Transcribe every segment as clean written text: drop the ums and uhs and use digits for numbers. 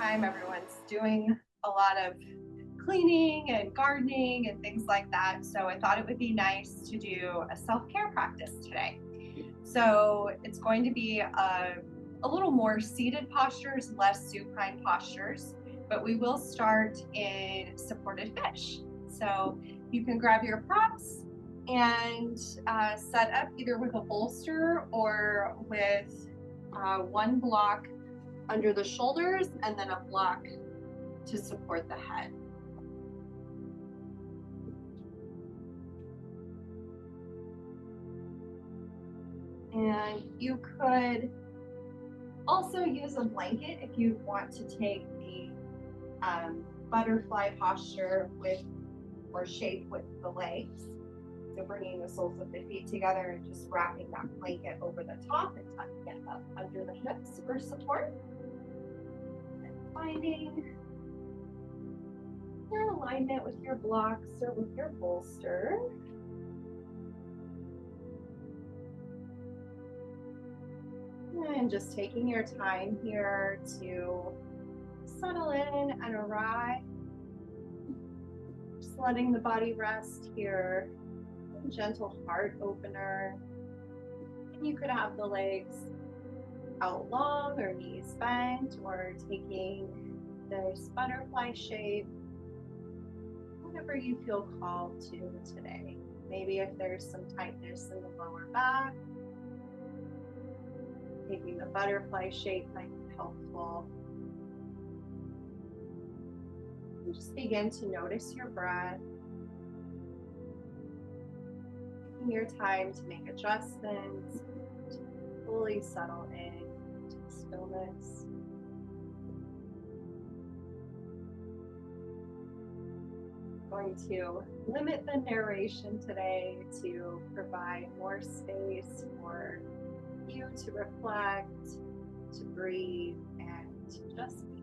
time, everyone's doing a lot of cleaning and gardening and things like that. So I thought it would be nice to do a self-care practice today. So it's going to be a little more seated postures, less supine postures, but we will start in supported fish. So you can grab your props and set up either with a bolster or with one block under the shoulders and then a block to support the head. And you could also use a blanket if you want to take the butterfly posture with or shape with the legs. So bringing the soles of the feet together and just wrapping that blanket over the top and tucking it up under the hips for support. And finding your alignment with your blocks or with your bolster. And just taking your time here to settle in and arrive. Just letting the body rest here. A gentle heart opener. You could have the legs out long or knees bent, or taking this butterfly shape. Whatever you feel called to today. Maybe if there's some tightness in the lower back, taking the butterfly shape might be helpful. And just begin to notice your breath. Taking your time to make adjustments, to fully settle in to the stillness. Going to limit the narration today to provide more space for you to reflect, to breathe, and to just be.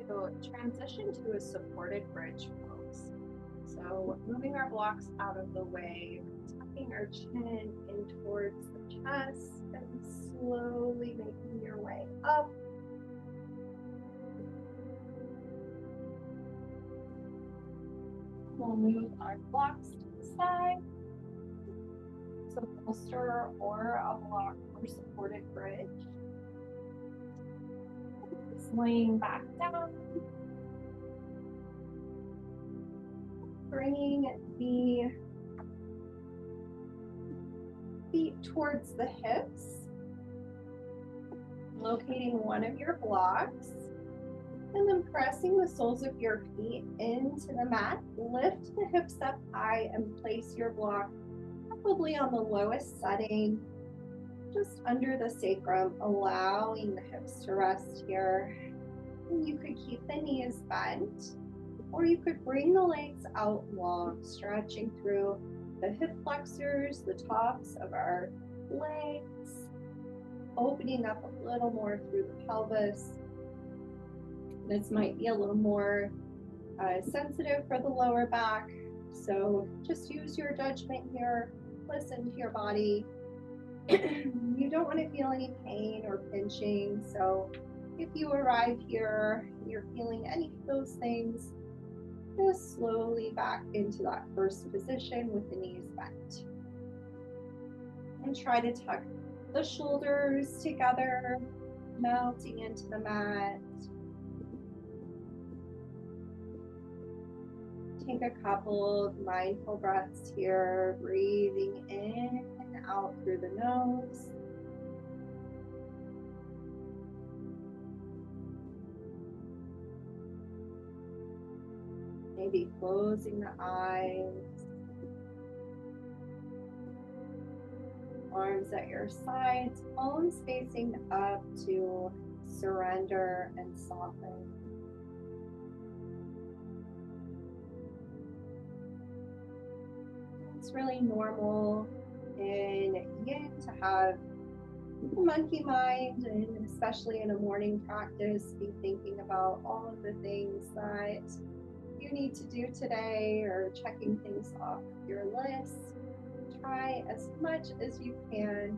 going to transition to a supported bridge pose. So moving our blocks out of the way, tucking our chin in towards the chest and slowly making your way up. We'll move our blocks to the side. So bolster or a block or supported bridge. Just laying back down. Bringing the feet towards the hips. Locating one of your blocks. And then pressing the soles of your feet into the mat. Lift the hips up high and place your block probably on the lowest setting, just under the sacrum, allowing the hips to rest here. And you could keep the knees bent, or you could bring the legs out long, stretching through the hip flexors, the tops of our legs, opening up a little more through the pelvis. This might be a little more sensitive for the lower back, so just use your judgment here. Listen to your body. You don't want to feel any pain or pinching, so if you arrive here and you're feeling any of those things, just slowly back into that first position with the knees bent. And try to tuck the shoulders together, melting into the mat. Take a couple of mindful breaths here, breathing in and out through the nose. Maybe closing the eyes. Arms at your sides, palms facing up to surrender and soften. It's really normal in Yin to have a monkey mind, and especially in a morning practice, be thinking about all of the things that you need to do today or checking things off your list. Try as much as you can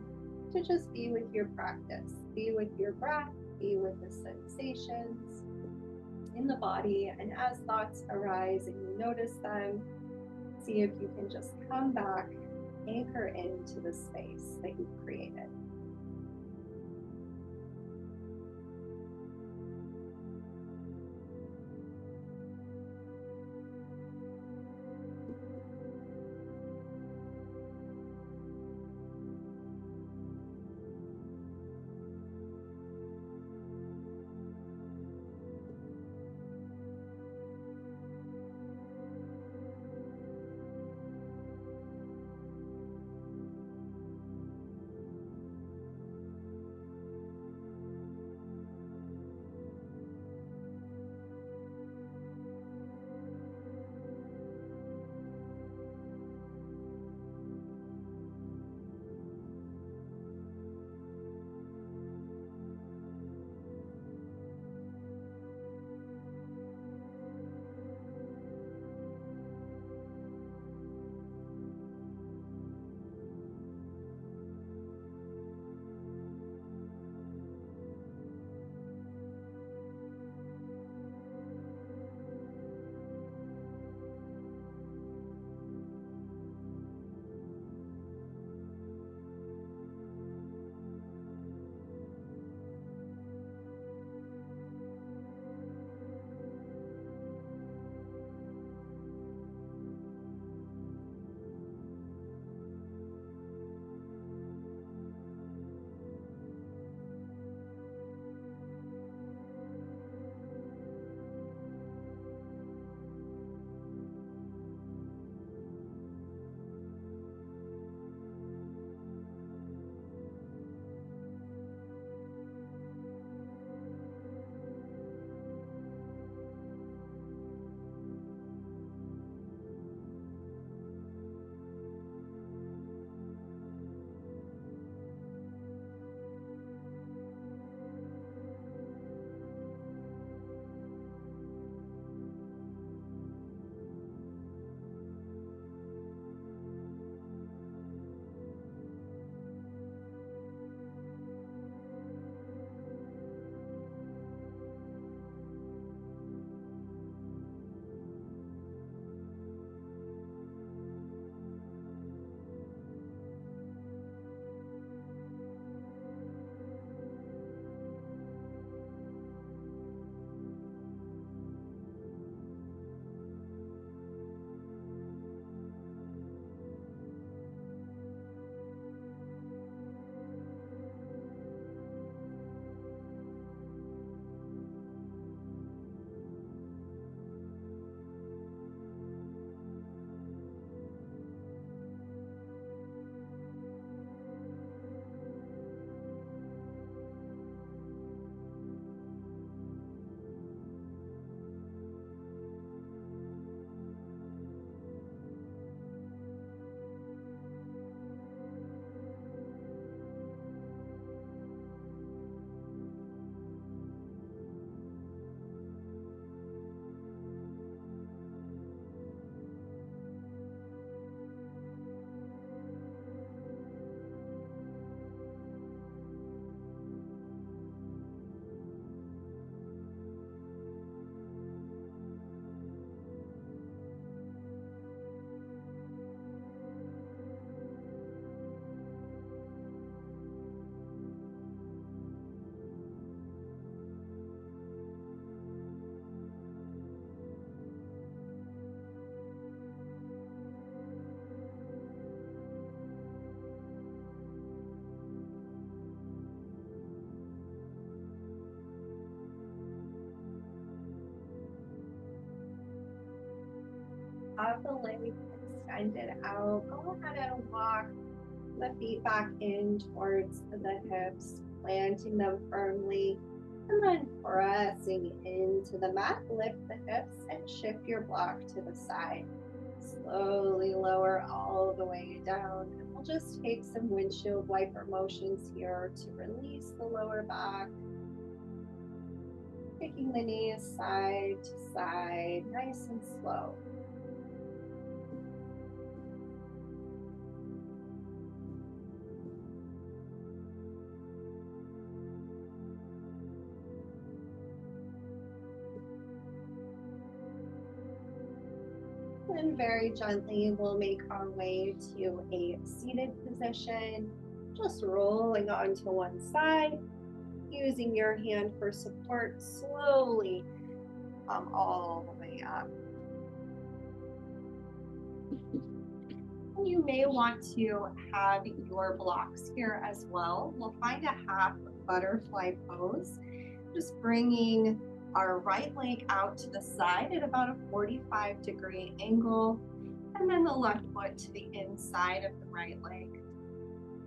to just be with your practice, be with your breath, be with the sensations in the body, and as thoughts arise and you notice them, see if you can just come back, anchor into the space that you've created. have the legs extended out, go ahead and walk the feet back in towards the hips, planting them firmly, and then pressing into the mat. Lift the hips and shift your block to the side. Slowly lower all the way down, and we'll just take some windshield wiper motions here to release the lower back. Taking the knees side to side, nice and slow. And very gently, we'll make our way to a seated position, just rolling onto one side, using your hand for support, slowly come all the way up. You may want to have your blocks here as well. We'll find a half butterfly pose, just bringing our right leg out to the side at about a 45-degree angle, and then the left foot to the inside of the right leg.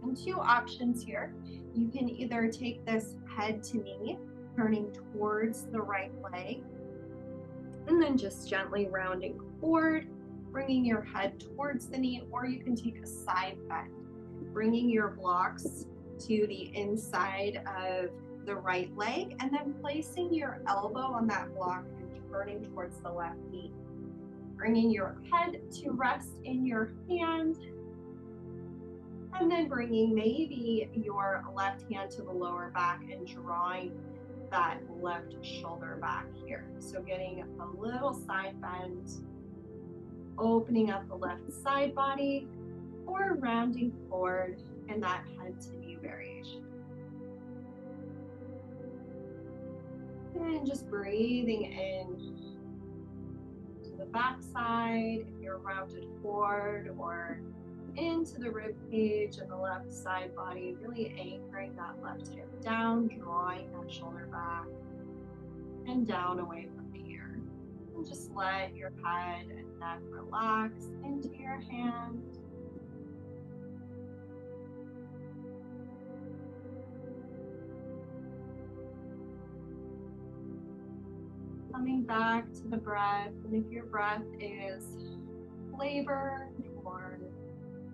And two options here. You can either take this head to knee, turning towards the right leg, and then just gently rounding forward, bringing your head towards the knee, or you can take a side bend, bringing your blocks to the inside of the right leg, and then placing your elbow on that block and turning towards the left knee. Bringing your head to rest in your hand, and then bringing maybe your left hand to the lower back and drawing that left shoulder back here. So getting a little side bend, opening up the left side body, or rounding forward in that head to knee variation. And just breathing in to the back side if you're rounded forward, or into the rib cage and the left side body, really anchoring that left hip down, drawing that shoulder back and down away from the ear. And just let your head and neck relax into your hand. Coming back to the breath, and if your breath is labored or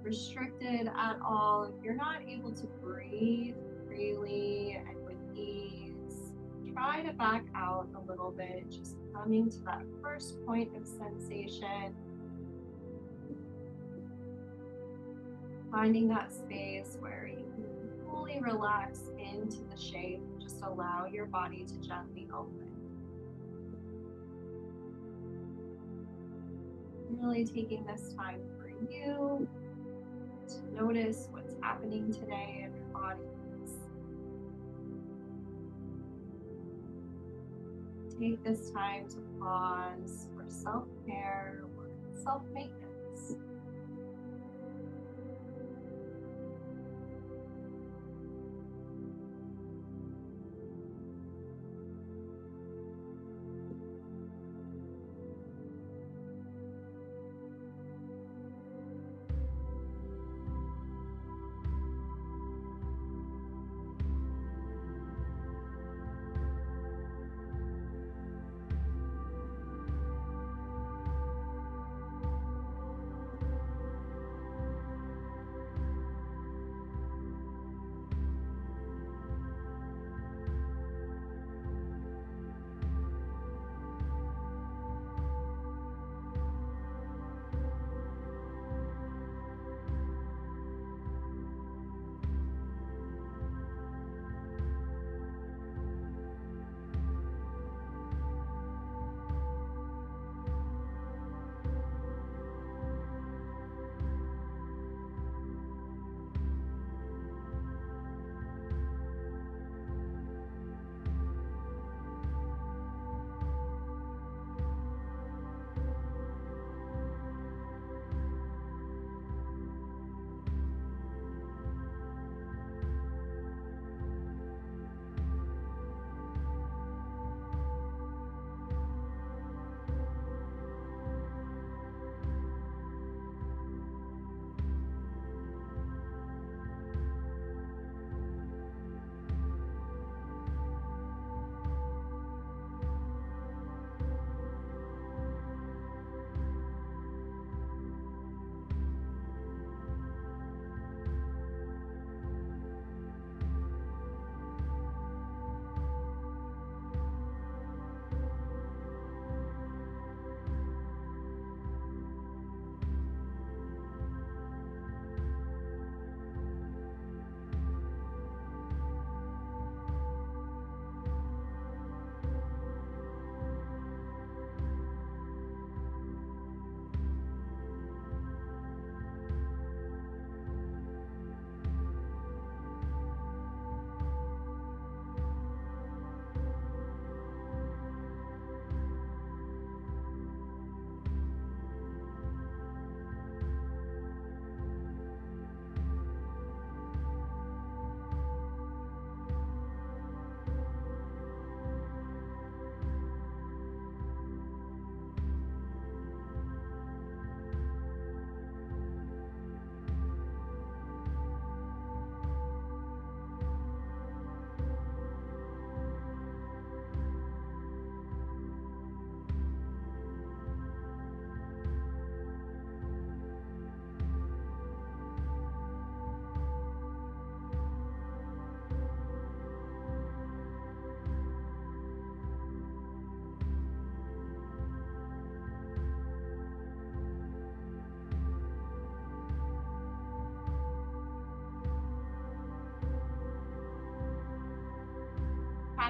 restricted at all, if you're not able to breathe freely and with ease, try to back out a little bit, just coming to that first point of sensation, finding that space where you can fully relax into the shape. Just allow your body to gently open. Really taking this time for you to notice what's happening today in your body. Take this time to pause for self-care or self-maintenance.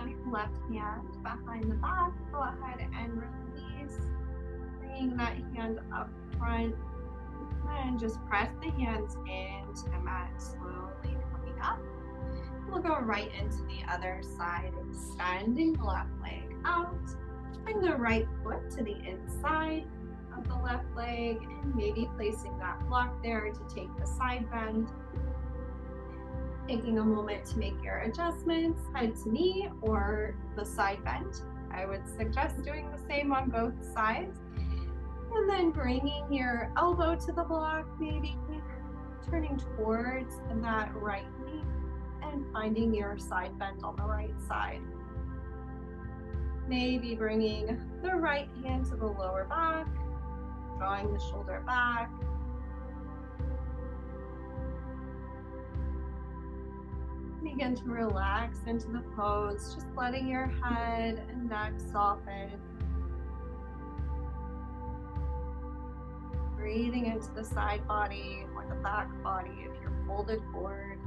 have your left hand behind the back, go ahead and release, bringing that hand up front, and just press the hands into the mat, slowly coming up. We'll go right into the other side, extending the left leg out. Bring the right foot to the inside of the left leg, and maybe placing that block there to take the side bend. Taking a moment to make your adjustments, head to knee or the side bend. I would suggest doing the same on both sides. And then bringing your elbow to the block, maybe turning towards that right knee and finding your side bend on the right side. Maybe bringing the right hand to the lower back, drawing the shoulder back. Begin to relax into the pose, just letting your head and neck soften. Breathing into the side body or the back body if you're folded forward.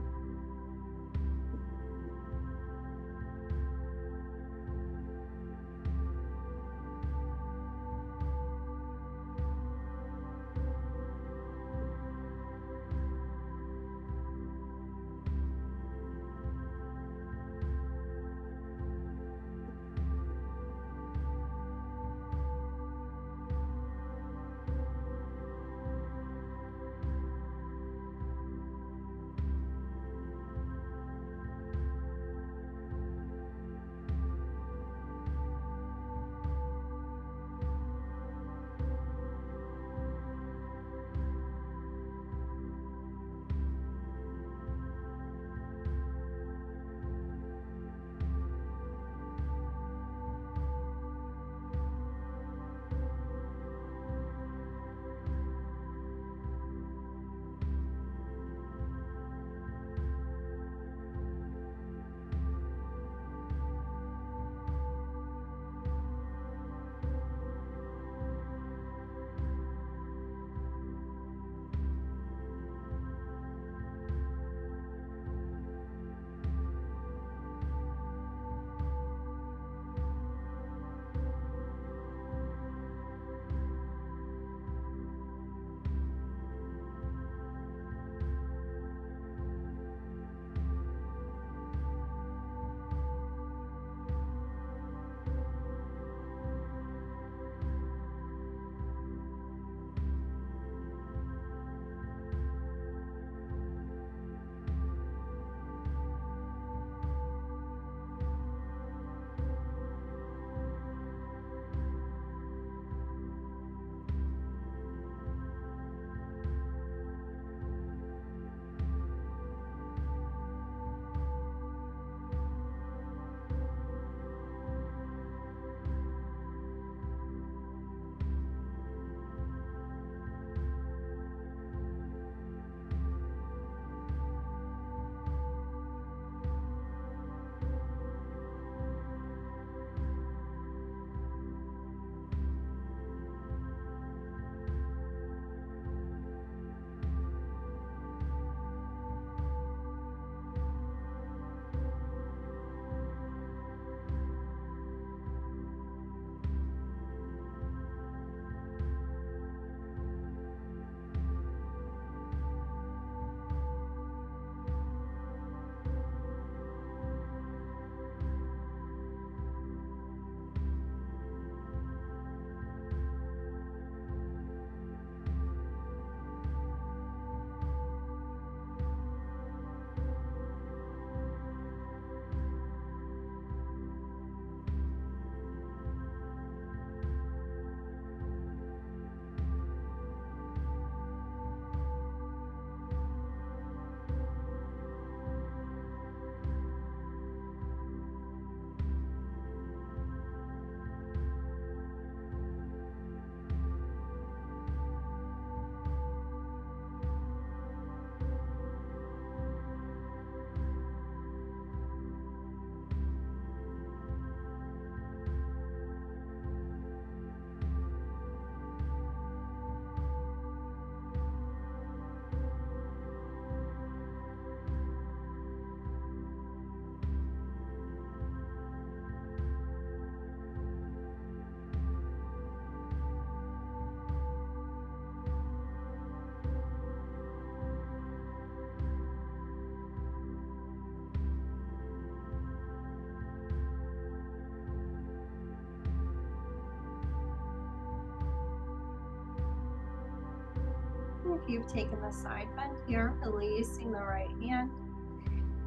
If you've taken the side bend here, releasing the right hand,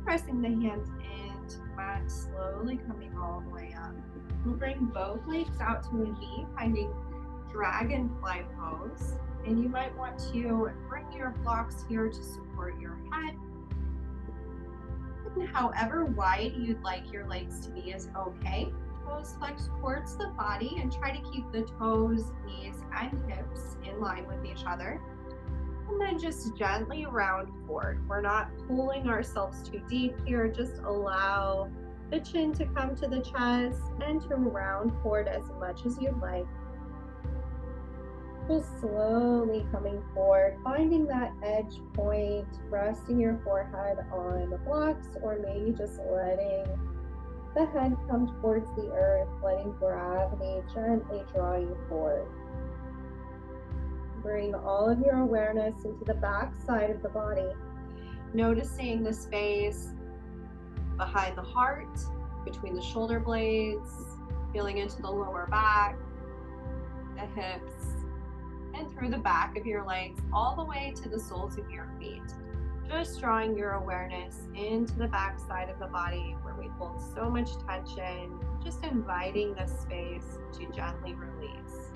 pressing the hands into the mat, slowly coming all the way up. We'll bring both legs out to a V, finding dragonfly pose. And you might want to bring your blocks here to support your head. And however wide you'd like your legs to be is okay. Toes flex towards the body and try to keep the toes, knees, and hips in line with each other. And then just gently round forward. We're not pulling ourselves too deep here. Just allow the chin to come to the chest and to round forward as much as you'd like. Just slowly coming forward, finding that edge point, resting your forehead on the blocks, or maybe just letting the head come towards the earth, letting gravity gently draw you forward. Bring all of your awareness into the back side of the body, noticing the space behind the heart, between the shoulder blades, feeling into the lower back, the hips, and through the back of your legs, all the way to the soles of your feet. Just drawing your awareness into the back side of the body where we hold so much tension, just inviting the space to gently release.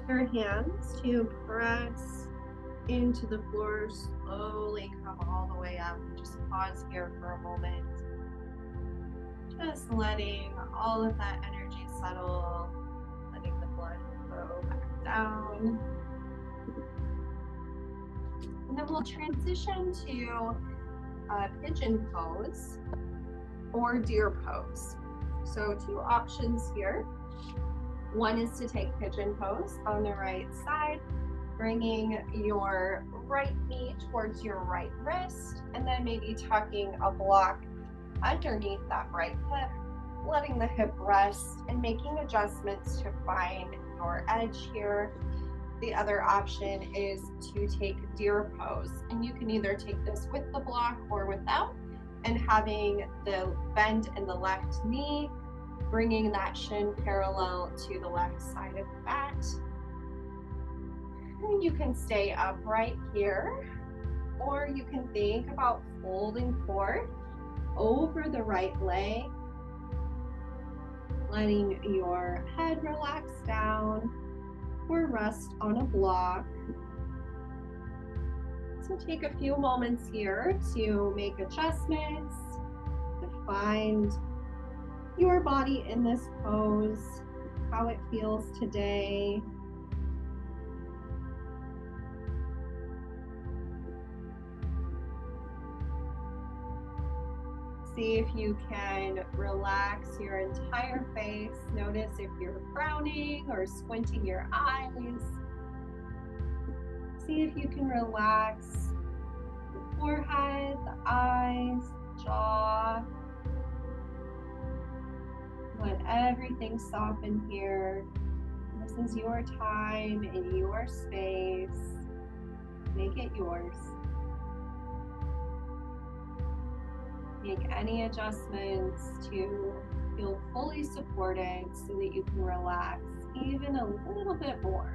your hands to press into the floor, slowly come all the way up. Just pause here for a moment. Just letting all of that energy settle, letting the blood flow back down. And then we'll transition to pigeon pose or deer pose. So two options here. One is to take pigeon pose on the right side, bringing your right knee towards your right wrist, and then maybe tucking a block underneath that right hip, letting the hip rest and making adjustments to find your edge here. The other option is to take deer pose, and you can either take this with the block or without, and having the bend in the left knee, bringing that shin parallel to the left side of the mat. And you can stay upright here, or you can think about folding forward over the right leg, letting your head relax down or rest on a block. So take a few moments here to make adjustments, to find your body in this pose, how it feels today. See if you can relax your entire face. Notice if you're frowning or squinting your eyes. See if you can relax the forehead, the eyes, the jaw. Let everything soften here. This is your time in your space. Make it yours. Make any adjustments to feel fully supported so that you can relax even a little bit more.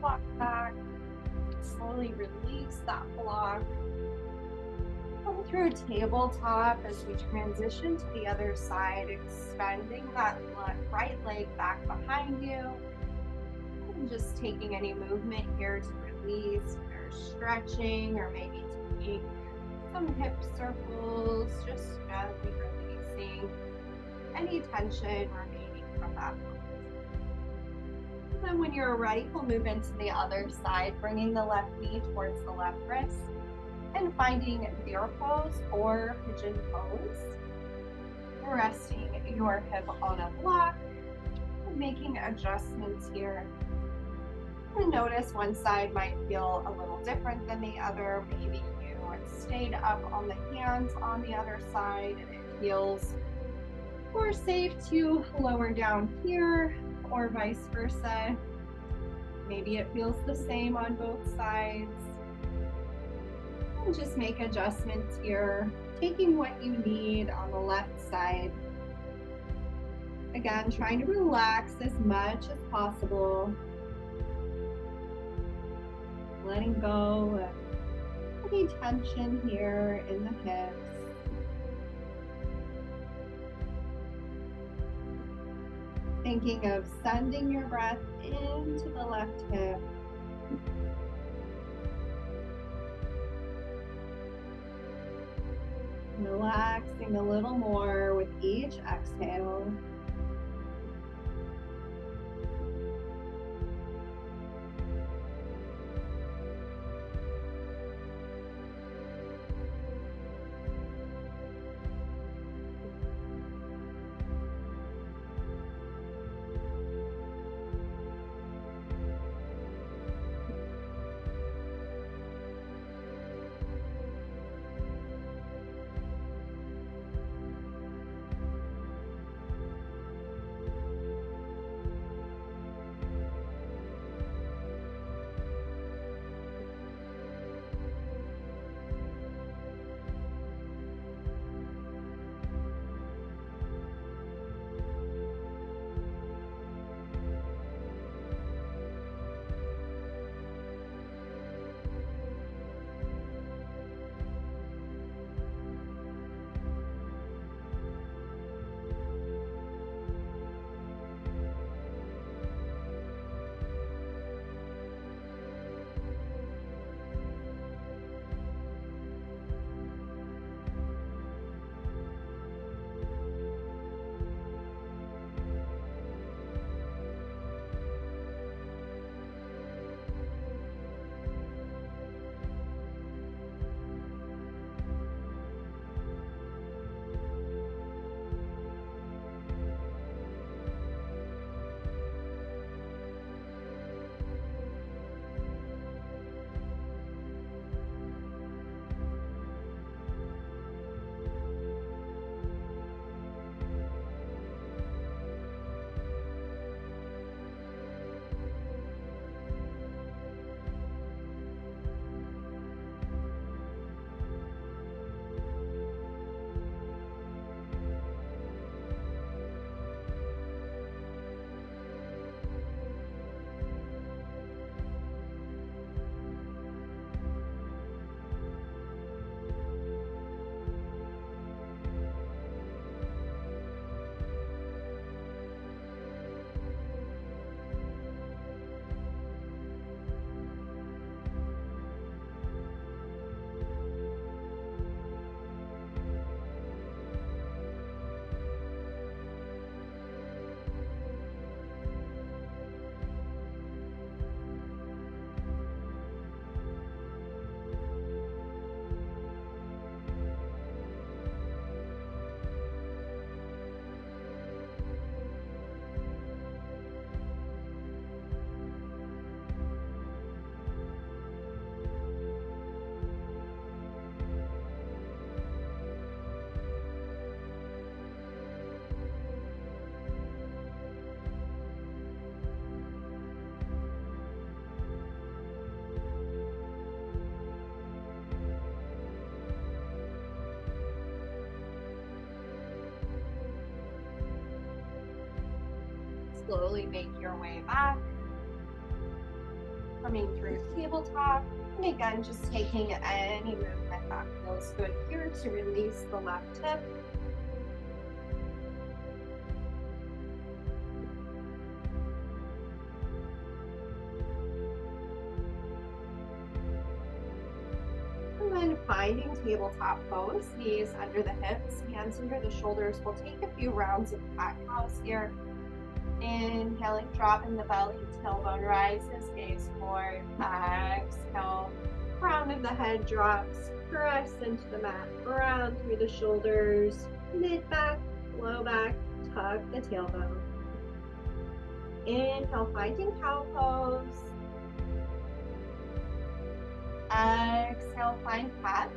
Block back, slowly release that block. Come through a tabletop as we transition to the other side, extending that right leg back behind you. And just taking any movement here to release, or stretching, or maybe taking some hip circles, just gently releasing any tension remaining from that pose. And then when you're ready, we'll move into the other side, bringing the left knee towards the left wrist and finding deer pose or pigeon pose. Resting your hip on a block, making adjustments here. And notice one side might feel a little different than the other. Maybe you stayed up on the hands on the other side and it feels more safe to lower down here, or vice versa. Maybe it feels the same on both sides. And just make adjustments here, taking what you need on the left side. Again, trying to relax as much as possible. Letting go of any tension here in the hips. Thinking of sending your breath into the left hip. Relaxing a little more with each exhale. Slowly make your way back, coming through tabletop, and again, just taking any movement that feels good here to release the left hip. finding tabletop pose, knees under the hips, hands under the shoulders. We'll take a few rounds of cat cows here. Inhaling, dropping the belly, tailbone rises, gaze forward. Exhale, crown of the head drops, press into the mat, round through the shoulders, mid back, low back, tuck the tailbone. Inhale, finding cow pose. Exhale, find cat.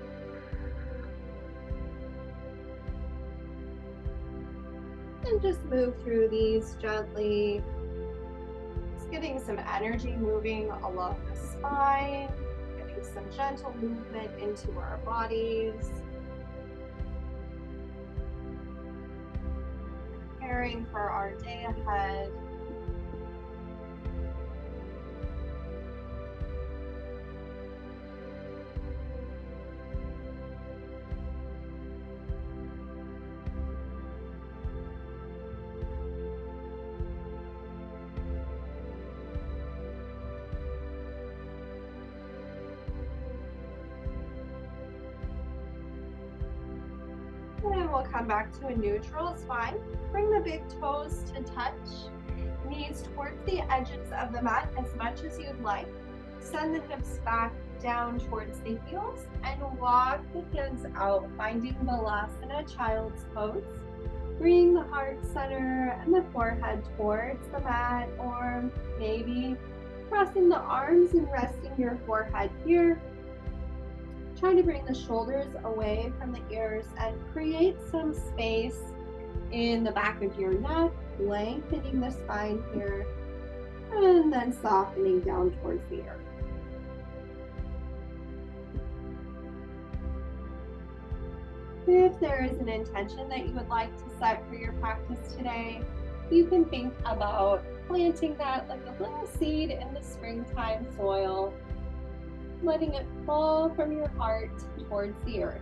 And just move through these gently. Just getting some energy moving along the spine, getting some gentle movement into our bodies. Preparing for our day ahead. And we'll come back to a neutral spine. Bring the big toes to touch. Knees towards the edges of the mat as much as you'd like. Send the hips back down towards the heels and walk the hands out, finding Balasana, child's pose. Bring the heart center and the forehead towards the mat, or maybe crossing the arms and resting your forehead here. Try to bring the shoulders away from the ears and create some space in the back of your neck, lengthening the spine here, and then softening down towards the earth. If there is an intention that you would like to set for your practice today, you can think about planting that like a little seed in the springtime soil, letting it fall from your heart towards the earth.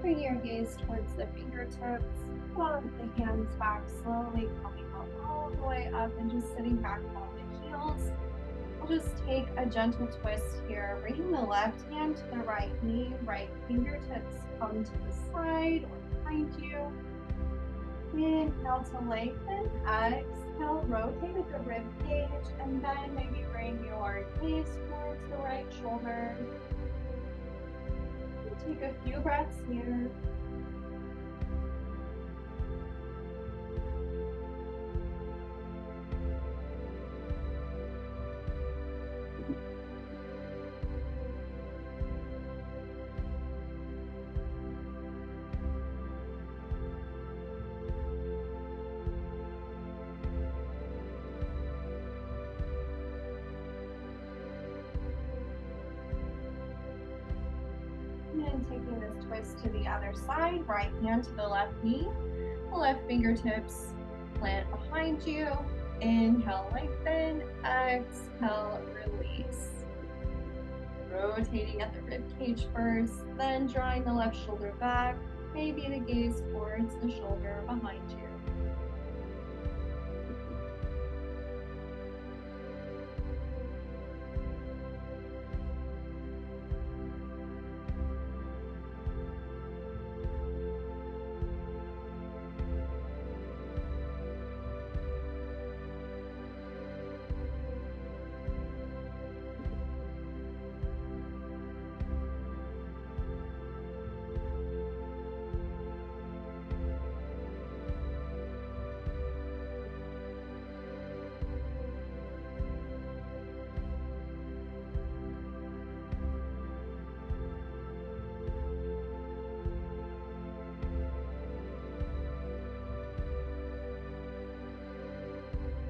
Bring your gaze towards the fingertips, walk the hands back slowly, coming up all the way up and just sitting back on the heels. We'll just take a gentle twist here, bringing the left hand to the right knee, right fingertips come to the side or behind you. Inhale to lengthen, exhale, rotate at the rib cage, and then maybe bring your gaze towards the right shoulder. Take a few breaths here. And taking this twist to the other side, right hand to the left knee, left fingertips plant behind you. Inhale, lengthen. Exhale, release. Rotating at the rib cage first, then drawing the left shoulder back, maybe the gaze towards the shoulder behind you.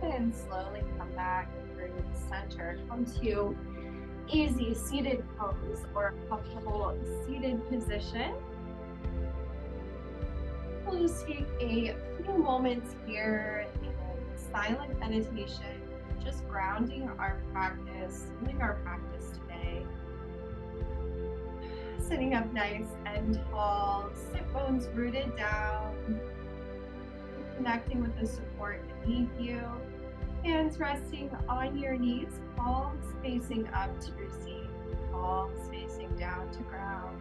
And slowly come back through center. Come to easy seated pose or comfortable seated position. We'll just take a few moments here in silent meditation, just grounding our practice, doing our practice today. Sitting up nice and tall, sit bones rooted down, connecting with the support beneath you. Hands resting on your knees, palms facing up to receive, palms facing down to ground.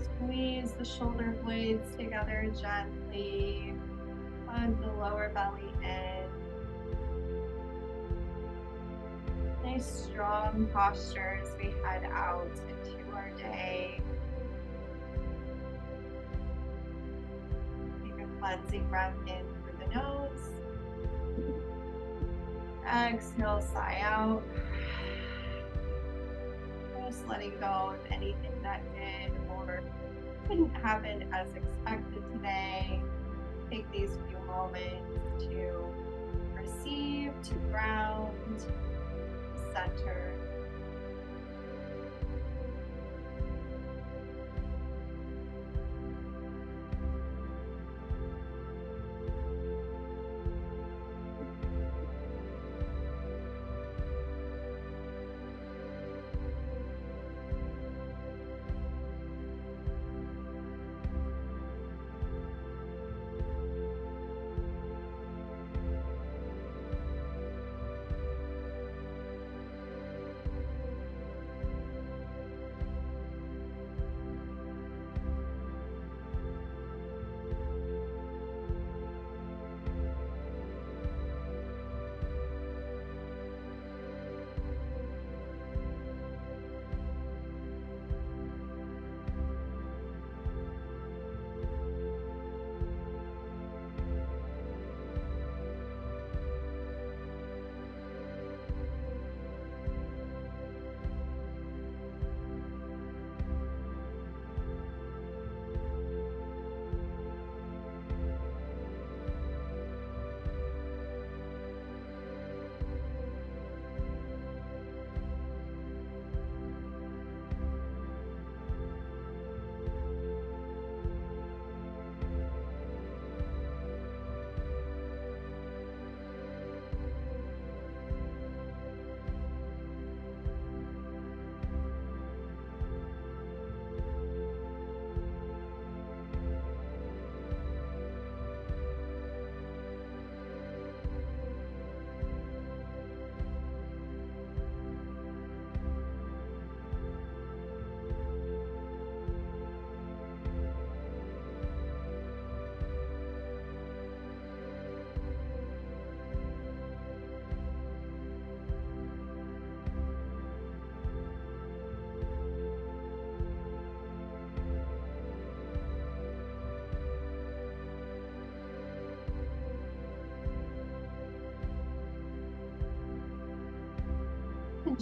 Squeeze the shoulder blades together gently, hug the lower belly in. Nice strong posture as we head out into our day. Cleansing breath in through the nose. Exhale, sigh out. Just letting go of anything that did or couldn't happen as expected today. Take these few moments to receive, to ground, to center.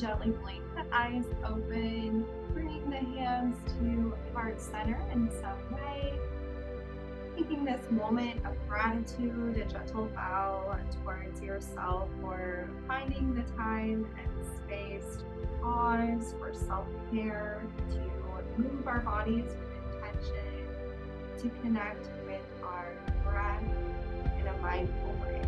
Gently blink the eyes open, bringing the hands to heart center in some way. Taking this moment of gratitude, a gentle bow towards yourself for finding the time and space to pause for self-care, to move our bodies with intention, to connect with our breath in a mindful way.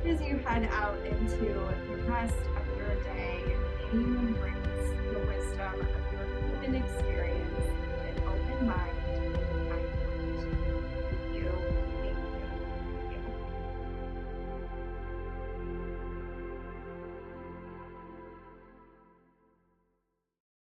As you head out into the rest of your day, may you embrace the wisdom of your human experience with an open mind